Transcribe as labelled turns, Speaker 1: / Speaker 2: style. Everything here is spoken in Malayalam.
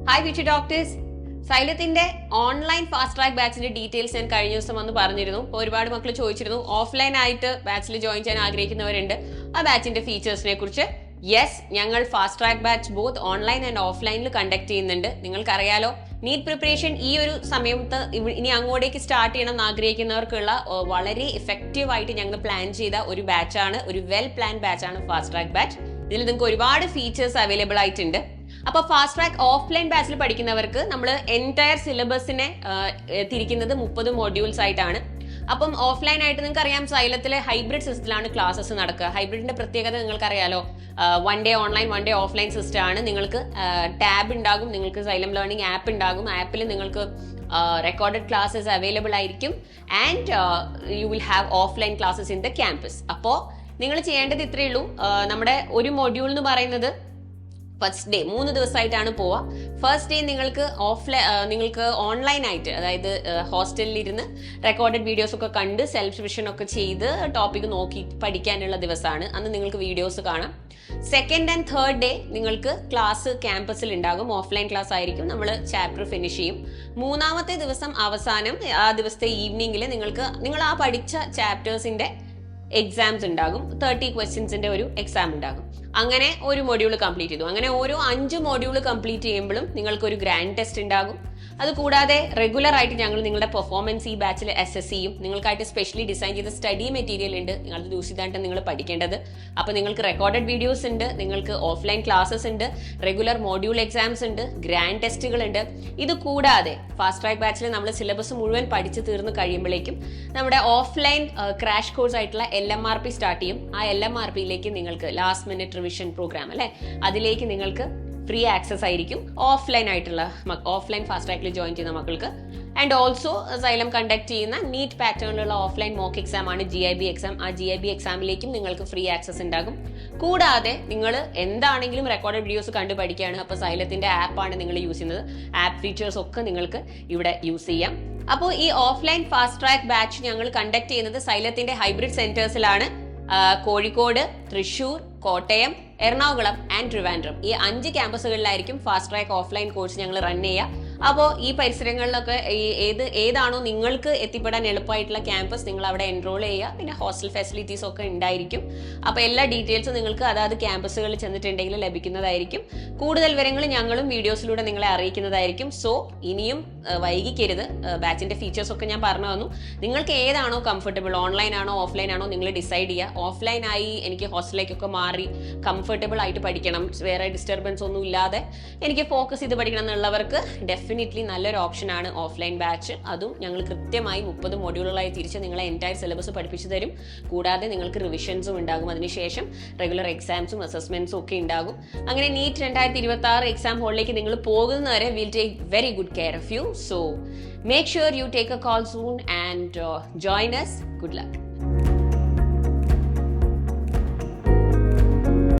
Speaker 1: Hi beauty doctors. സൈലത്തിന്റെ ഓൺലൈൻ ഫാസ്റ്റ് ട്രാക്ക് ബാച്ചിന്റെ ഡീറ്റെയിൽസ് ഞാൻ കഴിഞ്ഞ ദിവസം വന്ന് പറഞ്ഞിരുന്നു. ഒരുപാട് മക്കൾ ചോദിച്ചിരുന്നു ഓഫ്ലൈൻ ആയിട്ട് ബാച്ചിൽ ജോയിൻ ചെയ്യാൻ ആഗ്രഹിക്കുന്നവരുണ്ട്, ആ ബാച്ചിന്റെ ഫീച്ചേഴ്സിനെ കുറിച്ച്. യെസ്, ഞങ്ങൾ fast track batch both online and ഓഫ്ലൈനിൽ കണ്ടക്ട് ചെയ്യുന്നുണ്ട്. നിങ്ങൾക്കറിയാലോ, നീറ്റ് പ്രിപ്പറേഷൻ ഈ ഒരു സമയത്ത് ഇനി അങ്ങോട്ടേക്ക് സ്റ്റാർട്ട് ചെയ്യണം എന്ന് ആഗ്രഹിക്കുന്നവർക്കുള്ള വളരെ എഫക്റ്റീവ് ആയിട്ട് ഞങ്ങൾ പ്ലാൻ ചെയ്ത ഒരു ബാച്ചാണ്, ഒരു വെൽ പ്ലാൻ ബാച്ചാണ് ഫാസ്റ്റ് ട്രാക്ക് ബാച്ച്. ഇതിൽ നിങ്ങൾക്ക് ഒരുപാട് ഫീച്ചേഴ്സ് അവൈലബിൾ ആയിട്ടുണ്ട്. അപ്പൊ ഫാസ്റ്റ് ട്രാക്ക് ഓഫ്ലൈൻ ബാച്ചിൽ പഠിക്കുന്നവർക്ക് നമ്മൾ എൻറ്റയർ സിലബസിനെ തിരിക്കുന്നത് 30 മൊഡ്യൂൾസ് ആയിട്ടാണ്. അപ്പം ഓഫ്ലൈൻ ആയിട്ട് നിങ്ങൾക്ക് അറിയാം, സൈലത്തിലെ ഹൈബ്രിഡ് സിസ്റ്റത്തിലാണ് ക്ലാസ്സസ് നടക്കുക. ഹൈബ്രിഡിന്റെ പ്രത്യേകത നിങ്ങൾക്കറിയാലോ, 1 day online 1 day offline system ആണ്. നിങ്ങൾക്ക് ടാബ് ഉണ്ടാകും, നിങ്ങൾക്ക് സൈലം ലേണിംഗ് ആപ്പ് ഉണ്ടാകും. ആപ്പിൽ നിങ്ങൾക്ക് റെക്കോർഡഡ് ക്ലാസ്സസ് അവൈലബിൾ ആയിരിക്കും and you will have offline classes in the campus. അപ്പോൾ നിങ്ങൾ ചെയ്യേണ്ടത് ഇത്രയേ ഉള്ളൂ. നമ്മുടെ ഒരു മൊഡ്യൂൾ എന്ന് പറയുന്നത് ഫസ്റ്റ് ഡേ 3 ദിവസമായിട്ടാണ് പോവുക. ഫസ്റ്റ് ഡേ നിങ്ങൾക്ക് ഓൺലൈൻ ആയിട്ട്, അതായത് ഹോസ്റ്റലിൽ ഇരുന്ന് റെക്കോർഡഡ് വീഡിയോസ് ഒക്കെ കണ്ട് സെൽഫ് റിവിഷൻ ഒക്കെ ചെയ്ത് ടോപ്പിക് നോക്കി പഠിക്കാനുള്ള ദിവസമാണ്. അന്ന് നിങ്ങൾക്ക് വീഡിയോസ് കാണാം. സെക്കൻഡ് ആൻഡ് തേർഡ് ഡേ നിങ്ങൾക്ക് ക്ലാസ് ക്യാമ്പസിൽ ഉണ്ടാകും, ഓഫ്ലൈൻ ക്ലാസ് ആയിരിക്കും. നമ്മൾ ചാപ്റ്റർ ഫിനിഷ് ചെയ്യും. മൂന്നാമത്തെ ദിവസം അവസാനം ആ ദിവസത്തെ ഈവനിങ്ങിൽ നിങ്ങൾ ആ പഠിച്ച ചാപ്റ്റേഴ്സിന്റെ എക്സാംസ് ഉണ്ടാകും. 30 ക്വസ്റ്റ്യൻസിന്റെ ഒരു എക്സാം ഉണ്ടാകും. അങ്ങനെ ഒരു മൊഡ്യൂൾ കംപ്ലീറ്റ് ചെയ്തു. അങ്ങനെ ഓരോ 5 മൊഡ്യൂൾ കംപ്ലീറ്റ് ചെയ്യുമ്പോഴും നിങ്ങൾക്ക് ഒരു ഗ്രാൻഡ് ടെസ്റ്റ് ഉണ്ടാകും. അതുകൂടാതെ റെഗുലർ ആയിട്ട് ഞങ്ങൾ നിങ്ങളുടെ പെർഫോമൻസ് ഈ ബാച്ചിൽ അസസ് ചെയ്യും. നിങ്ങൾക്കായിട്ട് സ്പെഷ്യലി ഡിസൈൻ ചെയ്ത സ്റ്റഡി മെറ്റീരിയൽ ഉണ്ട്, നിങ്ങൾ യൂസ് ചെയ്തിട്ടാണ് നിങ്ങൾ പഠിക്കേണ്ടത്. അപ്പോൾ നിങ്ങൾക്ക് റെക്കോർഡഡ് വീഡിയോസ് ഉണ്ട്, നിങ്ങൾക്ക് ഓഫ്ലൈൻ ക്ലാസ്സസ് ഉണ്ട്, റെഗുലർ മൊഡ്യൂൾ എക്സാംസ് ഉണ്ട്, ഗ്രാൻഡ് ടെസ്റ്റുകൾ ഉണ്ട്. ഇത് കൂടാതെ ഫാസ്റ്റ് ട്രാക്ക് ബാച്ചിൽ നമ്മൾ സിലബസ് മുഴുവൻ പഠിച്ചു തീർന്ന് കഴിയുമ്പോഴേക്കും നമ്മുടെ ഓഫ്ലൈൻ ക്രാഷ് കോഴ്സ് ആയിട്ടുള്ള LMRP സ്റ്റാർട്ട് ചെയ്യും. ആ LMRPയിലേക്ക് നിങ്ങൾക്ക് ലാസ്റ്റ് മിനിറ്റ് റിവിഷൻ പ്രോഗ്രാം അല്ലെ, അതിലേക്ക് നിങ്ങൾക്ക് ഫ്രീ ആക്സസ് ആയിരിക്കും ഓഫ്ലൈൻ ആയിട്ടുള്ള ഓഫ്ലൈൻ ഫാസ്റ്റ് ട്രാക്കിൽ ജോയിൻ ചെയ്യുന്ന മക്കൾക്ക്. ആൻഡ് ഓൾസോ സൈലം കണ്ടക്ട് ചെയ്യുന്ന നീറ്റ് പാറ്റേണിലുള്ള ഓഫ്ലൈൻ മോക്ക് എക്സാം ആണ് GIB എക്സാം. ആ GIB എക്സാമിലേക്കും നിങ്ങൾക്ക് ഫ്രീ ആക്സസ് ഉണ്ടാകും. കൂടാതെ നിങ്ങൾ എന്താണെങ്കിലും റെക്കോർഡഡ് വീഡിയോസ് കണ്ടു പഠിക്കുകയാണ്, അപ്പോൾ സൈലത്തിന്റെ ആപ്പാണ് നിങ്ങൾ യൂസ് ചെയ്യുന്നത്. ആപ്പ് ഫീച്ചേഴ്സ് ഒക്കെ നിങ്ങൾക്ക് ഇവിടെ യൂസ് ചെയ്യാം. അപ്പോൾ ഈ ഓഫ്ലൈൻ ഫാസ്റ്റ് ട്രാക്ക് ബാച്ച് ഞങ്ങൾ കണ്ടക്ട് ചെയ്യുന്നത് സൈലത്തിന്റെ ഹൈബ്രിഡ് സെന്റേഴ്സിലാണ്. കോഴിക്കോട്, തൃശൂർ, കോട്ടയം, എറണാകുളം ആൻഡ് ട്രിവാൻഡ്രം, ഈ 5 ക്യാമ്പസുകളിലായിരിക്കും ഫാസ്റ്റ് ട്രാക്ക് ഓഫ്ലൈൻ കോഴ്സ് ഞങ്ങൾ റൺ ചെയ്യുക. അപ്പോൾ ഈ പരിസരങ്ങളിലൊക്കെ ഏതാണോ നിങ്ങൾക്ക് എത്തിപ്പെടാൻ എളുപ്പമായിട്ടുള്ള ക്യാമ്പസ്, നിങ്ങൾ അവിടെ എൻറോൾ ചെയ്യുക. പിന്നെ ഹോസ്റ്റൽ ഫെസിലിറ്റീസ് ഒക്കെ ഉണ്ടായിരിക്കും. അപ്പോൾ എല്ലാ ഡീറ്റെയിൽസും നിങ്ങൾക്ക് അതാത് ക്യാമ്പസുകളിൽ ചെന്നിട്ടുണ്ടെങ്കിൽ ലഭിക്കുന്നതായിരിക്കും. കൂടുതൽ വിവരങ്ങൾ ഞങ്ങളും വീഡിയോസിലൂടെ നിങ്ങളെ അറിയിക്കുന്നതായിരിക്കും. സോ ഇനിയും വൈകിക്കരുത്. ബാച്ചിന്റെ ഫീച്ചേഴ്സ് ഒക്കെ ഞാൻ പറഞ്ഞു തന്നു. നിങ്ങൾക്ക് ഏതാണോ കംഫർട്ടബിൾ, ഓൺലൈൻ ആണോ ഓഫ്ലൈൻ ആണോ നിങ്ങൾ ഡിസൈഡ് ചെയ്യുക. ഓഫ്ലൈൻ ആയി എനിക്ക് ഹോസ്റ്റലിലേക്കൊക്കെ മാറി കംഫർട്ടബിൾ ആയിട്ട് പഠിക്കണം, വേറെ ഡിസ്റ്റർബൻസ് ഒന്നും ഇല്ലാതെ എനിക്ക് ഫോക്കസ് ചെയ്ത് പഠിക്കണം എന്നുള്ളവർക്ക് ഡെഫിനറ്റ്ലി നല്ലൊരു ഓപ്ഷനാണ് ഓഫ്ലൈൻ ബാച്ച്. അതും ഞങ്ങൾ കൃത്യമായി 30 മൊഡ്യൂളുകളായി തിരിച്ച് നിങ്ങളെ എൻറ്റയർ സിലബസ് പഠിപ്പിച്ചു തരും. കൂടാതെ നിങ്ങൾക്ക് റിവിഷൻസും ഉണ്ടാകും. അതിനുശേഷം റെഗുലർ എക്സാംസും അസസ്മെന്റ്സും ഒക്കെ ഉണ്ടാകും. അങ്ങനെ നീറ്റ് 2026 എക്സാം ഹോളിലേക്ക് നിങ്ങൾ പോകുന്നവരെ will take very good care of you. So make sure you take a call soon and join us. Good luck.